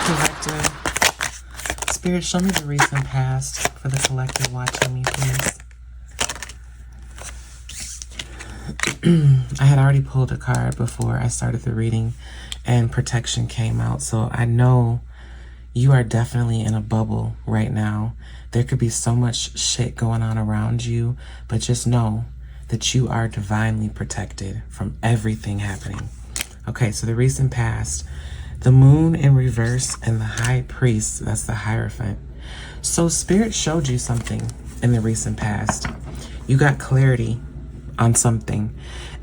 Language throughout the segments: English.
collective. Spirit, show me the recent past for the collective watching me, please. I had already pulled a card before I started the reading and protection came out. So I know you are definitely in a bubble right now. There could be so much shit going on around you, but just know that you are divinely protected from everything happening. Okay, so the recent past, the moon in reverse and the high priest, that's the Hierophant. So Spirit showed you something in the recent past. You got clarity on something,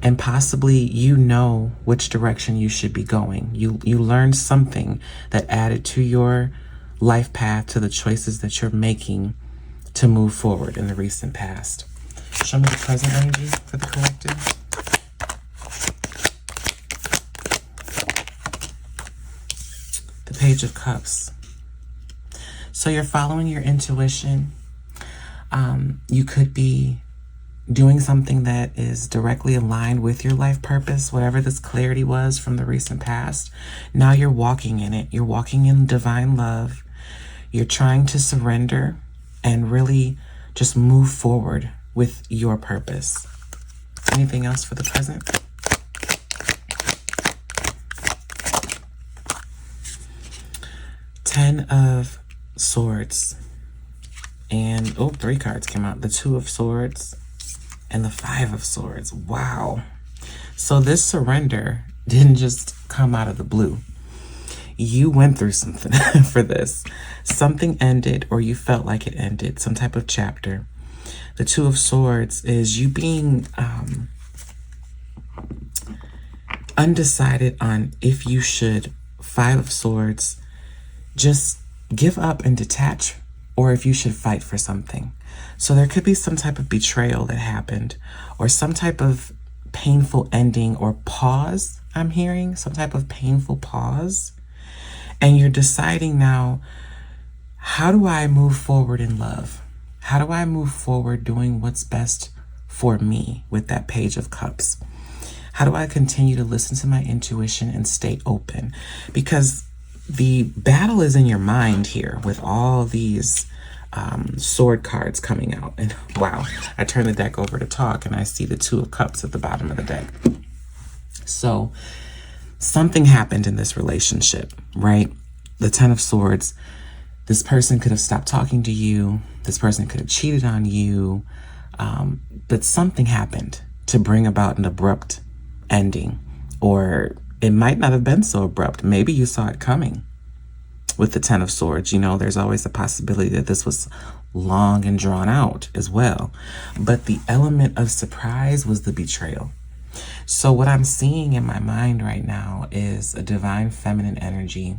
and possibly you know which direction you should be going. You learned something that added to your life path, to the choices that you're making to move forward in the recent past. Show me the present energy for the collective. The Page of Cups. So you're following your intuition. You could be doing something that is directly aligned with your life purpose, whatever this clarity was from the recent past. Now you're walking in it. You're walking in divine love. You're trying to surrender and really just move forward with your purpose. Anything else for the present? Ten of Swords. And, 3 cards came out. The Two of Swords and the Five of Swords. Wow. So this surrender didn't just come out of the blue. You went through something for this. Something ended, or you felt like it ended, some type of chapter. The Two of Swords is you being undecided on if you should. Five of Swords, just give up and detach, or if you should fight for something. So there could be some type of betrayal that happened, or some type of painful ending or pause. I'm hearing some type of painful pause. And you're deciding now, how do I move forward in love? How do I move forward doing what's best for me with that Page of Cups? How do I continue to listen to my intuition and stay open? Because the battle is in your mind here with all these sword cards coming out. And wow, I turn the deck over to talk and I see the Two of Cups at the bottom of the deck. So something happened in this relationship, right? The Ten of Swords. This person could have stopped talking to you. This person could have cheated on you. But something happened to bring about an abrupt ending. Or it might not have been so abrupt. Maybe you saw it coming with the Ten of Swords. You know, there's always a possibility that this was long and drawn out as well. But the element of surprise was the betrayal. So what I'm seeing in my mind right now is a divine feminine energy,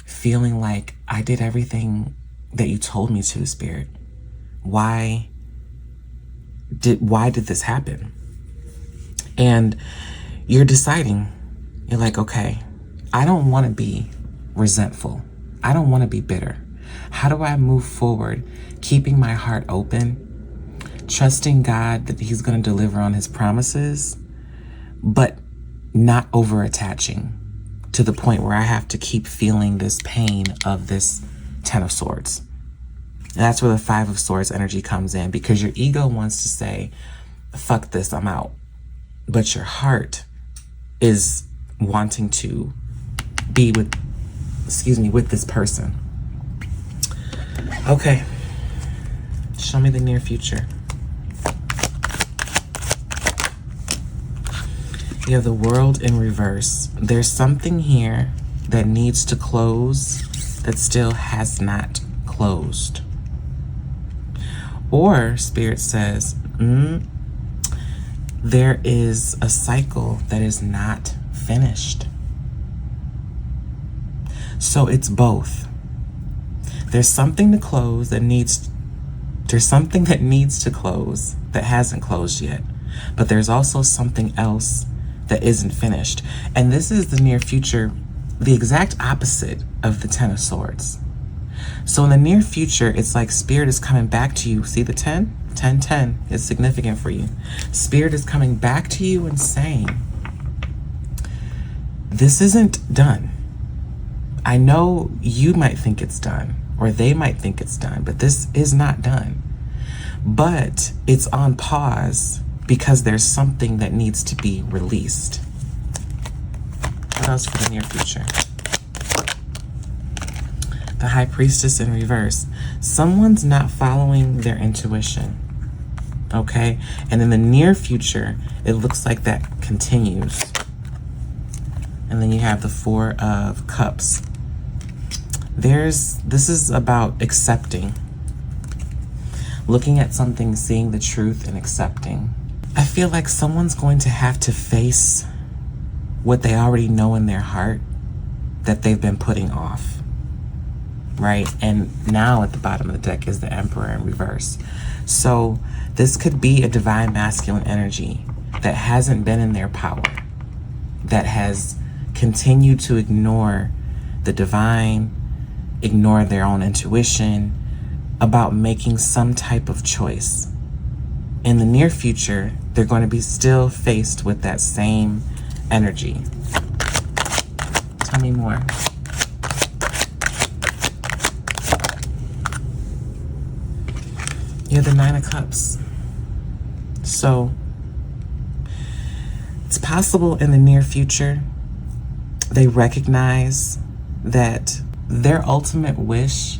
feeling like I did everything that you told me to, Spirit. Why did this happen? And you're deciding, you're like, okay, I don't want to be resentful. I don't want to be bitter. How do I move forward, keeping my heart open, trusting God that He's going to deliver on His promises, but not over attaching to the point where I have to keep feeling this pain of this Ten of Swords. And that's where the Five of Swords energy comes in, because your ego wants to say, fuck this, I'm out. But your heart is wanting to be with this person. Okay. Show me the near future. You have the World in reverse. There's something here that needs to close that still has not closed. Or Spirit says, there is a cycle that is not finished. So it's both. There's something to close there's something that needs to close that hasn't closed yet. But there's also something else that isn't finished. And this is the near future, the exact opposite of the Ten of Swords. So in the near future, it's like Spirit is coming back to you. See the 10? 10 is significant for you. Spirit is coming back to you and saying, this isn't done. I know you might think it's done, or they might think it's done, but this is not done. But it's on pause because there's something that needs to be released. What else for the near future? The High Priestess in reverse. Someone's not following their intuition. Okay? And in the near future, it looks like that continues. And then you have the Four of Cups. This is about accepting. Looking at something, seeing the truth, and accepting. I feel like someone's going to have to face what they already know in their heart that they've been putting off, right? And now at the bottom of the deck is the Emperor in reverse. So this could be a divine masculine energy that hasn't been in their power, that has continued to ignore the divine, ignore their own intuition about making some type of choice. In the near future, they're going to be still faced with that same energy. Tell me more. You're the Nine of Cups. So it's possible in the near future they recognize that their ultimate wish,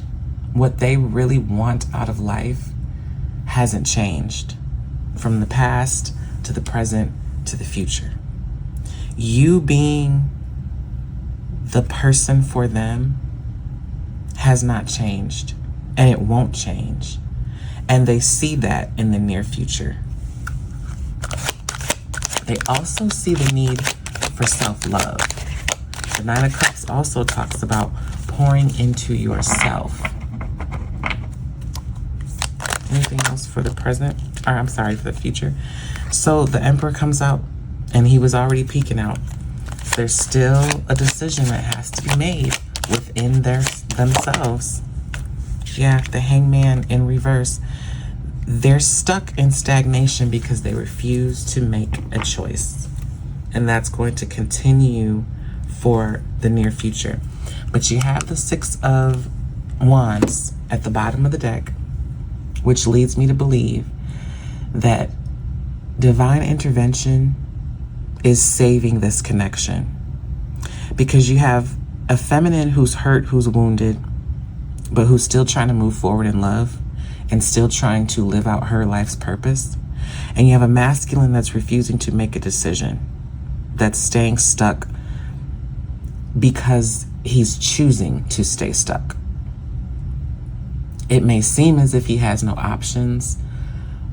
what they really want out of life, hasn't changed from the past to the present to the future. You being the person for them has not changed, and it won't change. And they see that in the near future. They also see the need for self-love. The Nine of Cups also talks about pouring into yourself. Anything else for the present? Or I'm sorry, for the future. So the Emperor comes out, and he was already peeking out. There's still a decision that has to be made within themselves. Yeah, the Hangman in reverse. They're stuck in stagnation because they refuse to make a choice. And that's going to continue for the near future. But you have the Six of Wands at the bottom of the deck, which leads me to believe that divine intervention is saving this connection. Because you have a feminine who's hurt, who's wounded, but who's still trying to move forward in love and still trying to live out her life's purpose. And you have a masculine that's refusing to make a decision, that's staying stuck because he's choosing to stay stuck. It may seem as if he has no options,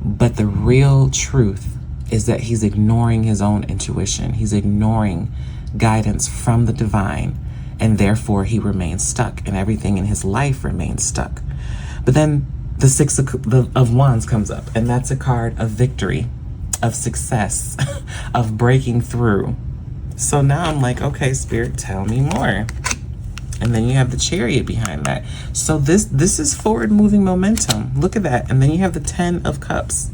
but the real truth is that he's ignoring his own intuition. He's ignoring guidance from the divine, and therefore he remains stuck, and everything in his life remains stuck. But then the Six of Wands comes up, and that's a card of victory, of success, of breaking through. So now I'm like, okay, Spirit, tell me more. And then you have the Chariot behind that. So this is forward moving momentum. Look at that. And then you have the Ten of Cups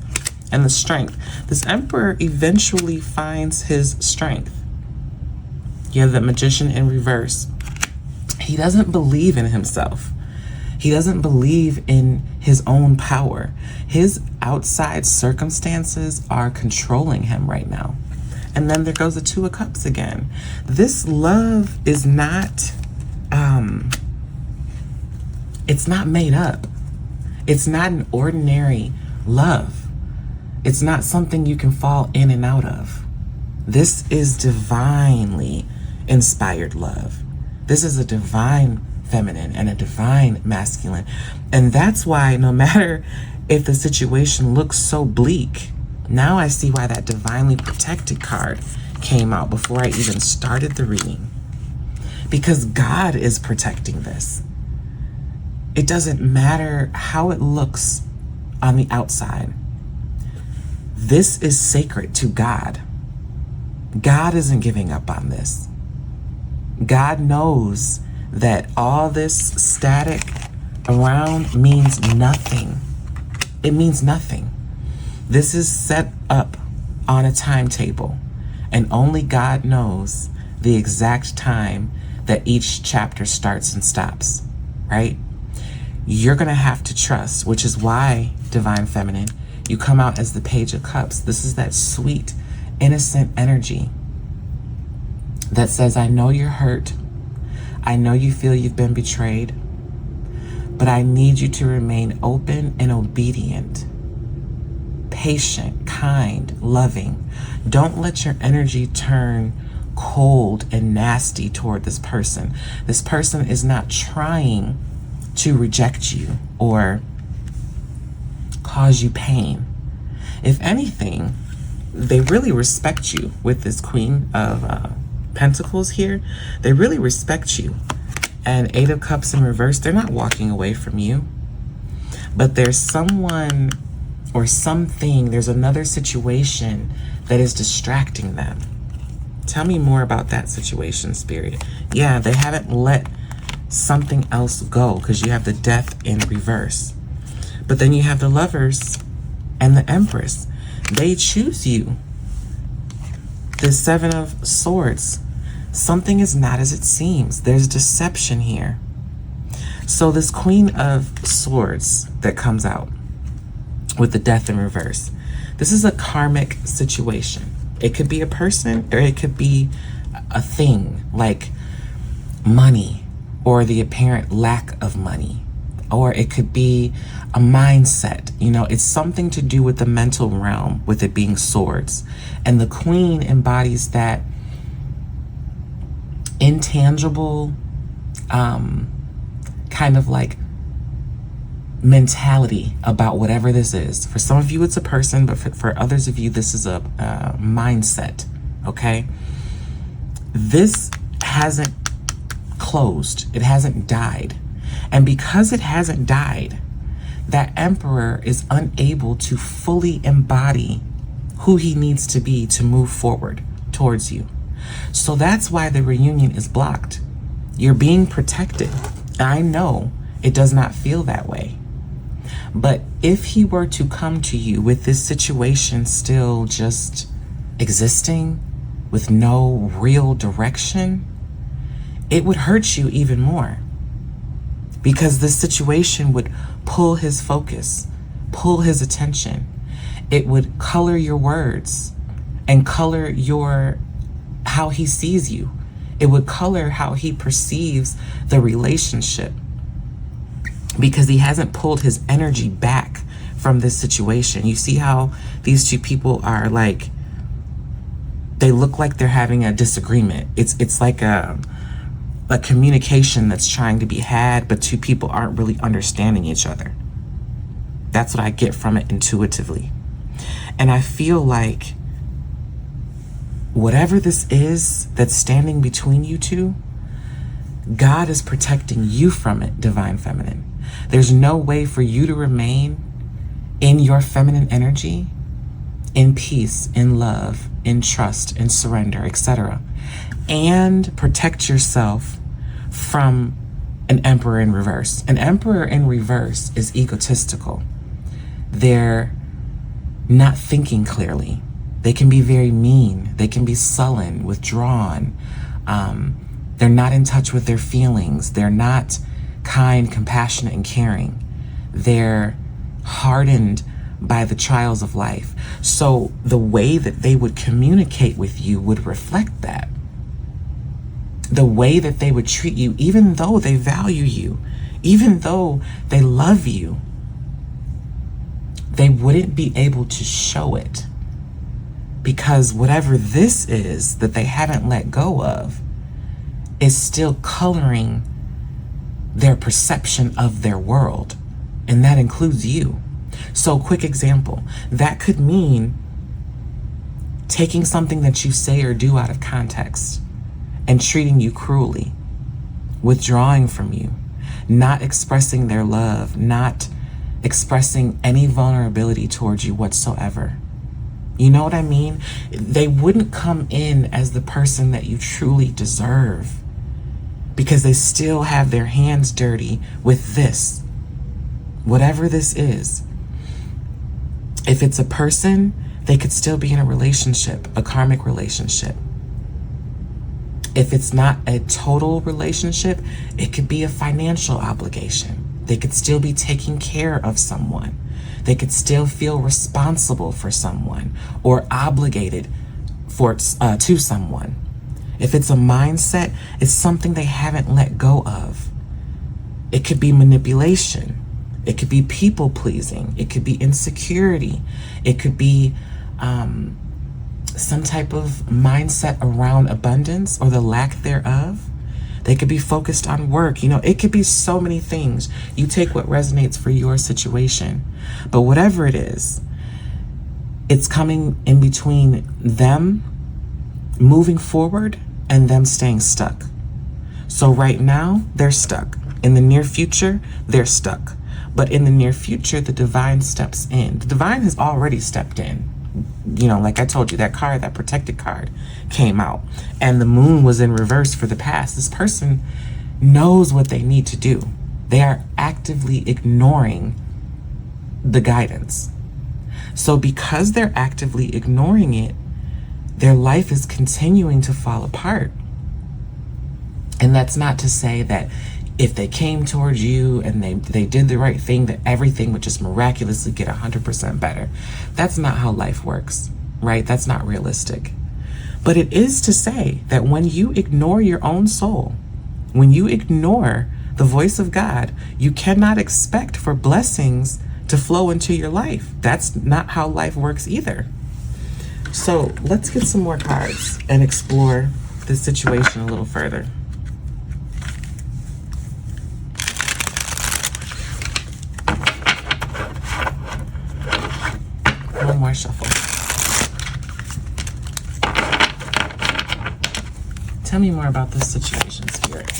and the Strength. This Emperor eventually finds his strength. You have the Magician in reverse. He doesn't believe in himself. He doesn't believe in his own power. His outside circumstances are controlling him right now. And then there goes the Two of Cups again. This love is not, it's not made up. It's not an ordinary love. It's not something you can fall in and out of. This is divinely inspired love. This is a divine feminine and a divine masculine. And that's why no matter if the situation looks so bleak, now I see why that divinely protected card came out before I even started the reading. Because God is protecting this. It doesn't matter how it looks on the outside. This is sacred to God. God isn't giving up on this. God knows that all this static around means nothing. It means nothing. This is set up on a timetable, and only God knows the exact time that each chapter starts and stops, right? You're going to have to trust, which is why, Divine Feminine, you come out as the Page of Cups. This is that sweet, innocent energy that says, I know you're hurt. I know you feel you've been betrayed, but I need you to remain open and obedient, patient, kind, loving. Don't let your energy turn cold and nasty toward this person. This person is not trying to reject you or cause you pain. If anything, they really respect you with this Queen of Pentacles here. They really respect you. And Eight of Cups in reverse, they're not walking away from you. But there's someone or something, there's another situation that is distracting them. Tell me more about that situation, Spirit. Yeah, they haven't let something else go because you have the Death in reverse. But then you have the Lovers and the Empress. They choose you. The Seven of Swords. Something is not as it seems. There's deception here. So this Queen of Swords that comes out with the Death in reverse, this is a karmic situation. It could be a person or it could be a thing like money or the apparent lack of money. Or it could be a mindset. You know, it's something to do with the mental realm, with it being swords. And the Queen embodies that intangible kind of like mentality about whatever this is. For some of you, it's a person, but for others of you, this is a mindset, okay? This hasn't closed. It hasn't died. And because it hasn't died, that Emperor is unable to fully embody who he needs to be to move forward towards you. So that's why the reunion is blocked. You're being protected. I know it does not feel that way. But if he were to come to you with this situation still just existing with no real direction, it would hurt you even more. Because this situation would pull his focus, pull his attention. It would color your words and color how he sees you. It would color how he perceives the relationship, because he hasn't pulled his energy back from this situation. You see how these two people are like, they look like they're having a disagreement. It's like a communication that's trying to be had, but two people aren't really understanding each other. That's what I get from it intuitively. And I feel like whatever this is that's standing between you two, God is protecting you from it, Divine Feminine. There's no way for you to remain in your feminine energy, in peace, in love, in trust, in surrender, etc., and protect yourself from an Emperor in reverse. An Emperor in reverse is egotistical. They're not thinking clearly. They can be very mean. They can be sullen, withdrawn. They're not in touch with their feelings. They're not kind, compassionate, and caring. They're hardened by the trials of life. So the way that they would communicate with you would reflect that. The way that they would treat you, even though they value you, even though they love you, they wouldn't be able to show it, because whatever this is that they haven't let go of is still coloring their perception of their world, and that includes you. So, quick example, that could mean taking something that you say or do out of context and treating you cruelly, withdrawing from you, not expressing their love, not expressing any vulnerability towards you whatsoever. You know what I mean? They wouldn't come in as the person that you truly deserve, because they still have their hands dirty with this, whatever this is. If it's a person, they could still be in a relationship, a karmic relationship. If it's not a total relationship, it could be a financial obligation. They could still be taking care of someone. They could still feel responsible for someone or obligated to someone. If it's a mindset, it's something they haven't let go of. It could be manipulation. It could be people pleasing. It could be insecurity. It could be some type of mindset around abundance or the lack thereof. They could be focused on work. It could be so many things. You take what resonates for your situation. But whatever it is, it's coming in between them moving forward and them staying stuck. So right now, they're stuck. In the near future, they're stuck. But in the near future, the divine steps in. The divine has already stepped in. Like I told you, that protected card came out and the moon was in reverse for the past. This person knows what they need to do. They are actively ignoring the guidance. So because they're actively ignoring it, their life is continuing to fall apart. And that's not to say that if they came towards you and they did the right thing, that everything would just miraculously get 100% better. That's not how life works, right? That's not realistic. But it is to say that when you ignore your own soul, when you ignore the voice of God, you cannot expect for blessings to flow into your life. That's not how life works either. So let's get some more cards and explore this situation a little further. One more shuffle. Tell me more about this situation, Spirit.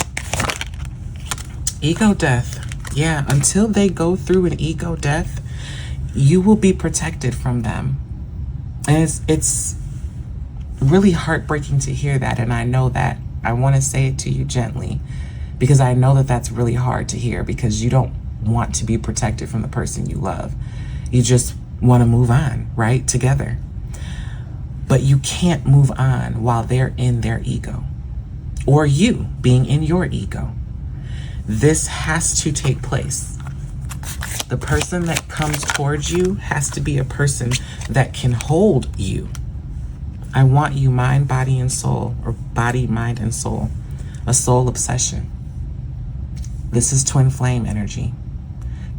Ego death. Yeah, until they go through an ego death, you will be protected from them. And it's really heartbreaking to hear that. And I know that. I want to say it to you gently because I know that that's really hard to hear because you don't want to be protected from the person you love. You just want to move on, right? Together. But you can't move on while they're in their ego or you being in your ego. This has to take place. The person that comes towards you has to be a person that can hold you. I want you mind, body, and soul, or body, mind, and soul. A soul obsession. This is twin flame energy.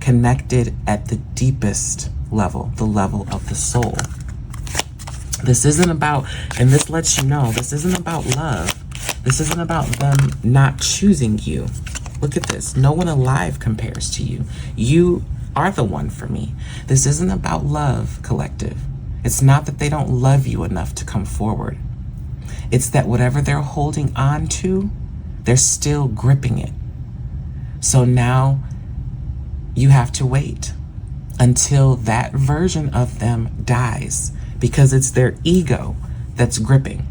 Connected at the deepest level, the level of the soul. This isn't about, and this lets you know, this isn't about love. This isn't about them not choosing you. Look at this. No one alive compares to you. You are the one for me. This isn't about love, collective. It's not that they don't love you enough to come forward. It's that whatever they're holding on to, they're still gripping it. So now you have to wait until that version of them dies because it's their ego that's gripping.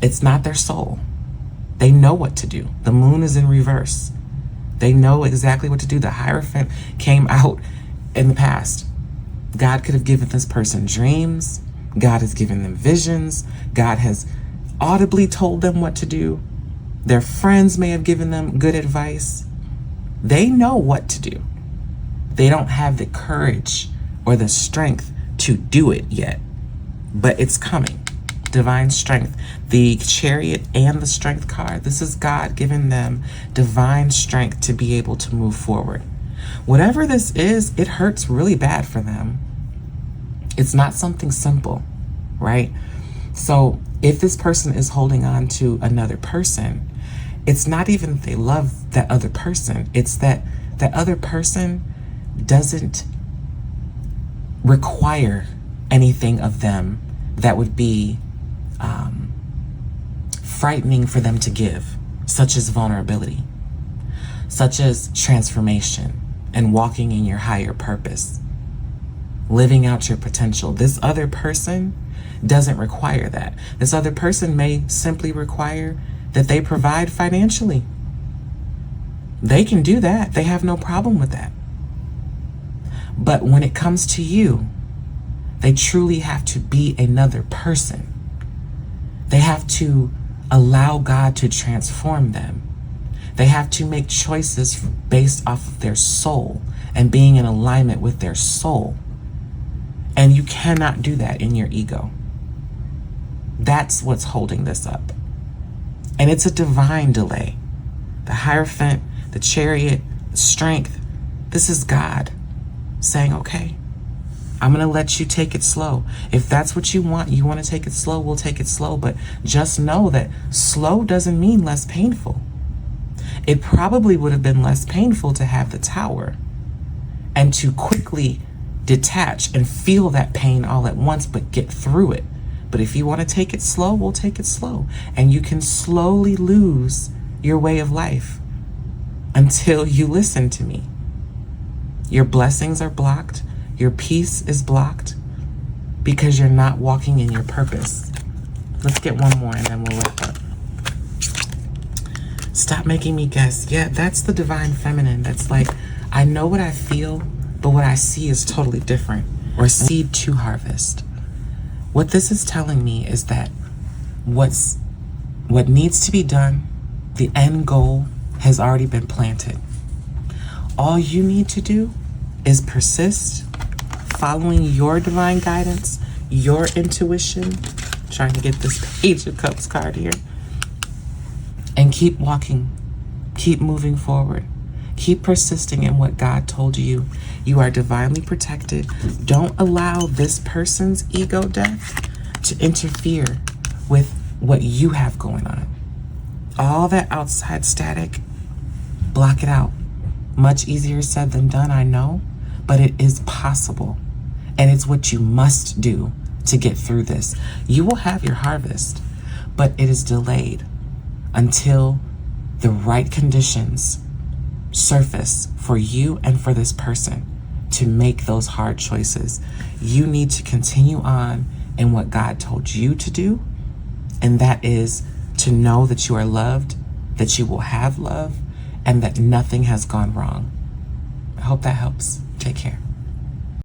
It's not their soul. They know what to do. The moon is in reverse. They know exactly what to do. The Hierophant came out in the past. God could have given this person dreams. God has given them visions. God has audibly told them what to do. Their friends may have given them good advice. They know what to do. They don't have the courage or the strength to do it yet, but it's coming. Divine strength. The Chariot and the Strength card. This is God giving them divine strength to be able to move forward. Whatever this is, it hurts really bad for them. It's not something simple, right? So if this person is holding on to another person, it's not even that they love that other person. It's that that other person doesn't require anything of them that would be frightening for them to give, such as vulnerability, such as transformation and walking in your higher purpose, living out your potential. This other person doesn't require that. This other person may simply require that they provide financially. They can do that. They have no problem with that. But when it comes to you, they truly have to be another person. They have to allow God to transform them. They have to make choices based off of their soul and being in alignment with their soul. And you cannot do that in your ego. That's what's holding this up. And it's a divine delay. The Hierophant, the Chariot, the Strength, this is God saying, okay, I'm going to let you take it slow. If that's what you want to take it slow, we'll take it slow. But just know that slow doesn't mean less painful. It probably would have been less painful to have the tower and to quickly detach and feel that pain all at once, but get through it. But if you want to take it slow, we'll take it slow. And you can slowly lose your way of life until you listen to me. Your blessings are blocked. Your peace is blocked because you're not walking in your purpose. Let's get one more and then we'll wrap up. Stop making me guess. Yeah, that's the divine feminine. That's like, I know what I feel, but what I see is totally different. Or seed to harvest. What this is telling me is that what needs to be done, the end goal has already been planted. All you need to do is persist, following your divine guidance, your intuition. Trying to get this Page of Cups card here. And keep walking, keep moving forward, keep persisting in what God told you. You are divinely protected. Don't allow this person's ego death to interfere with what you have going on. All that outside static, block it out. Much easier said than done, I know, but it is possible. And it's what you must do to get through this. You will have your harvest, but it is delayed until the right conditions surface for you and for this person to make those hard choices. You need to continue on in what God told you to do, and that is to know that you are loved, that you will have love, and that nothing has gone wrong. I hope that helps. Take care.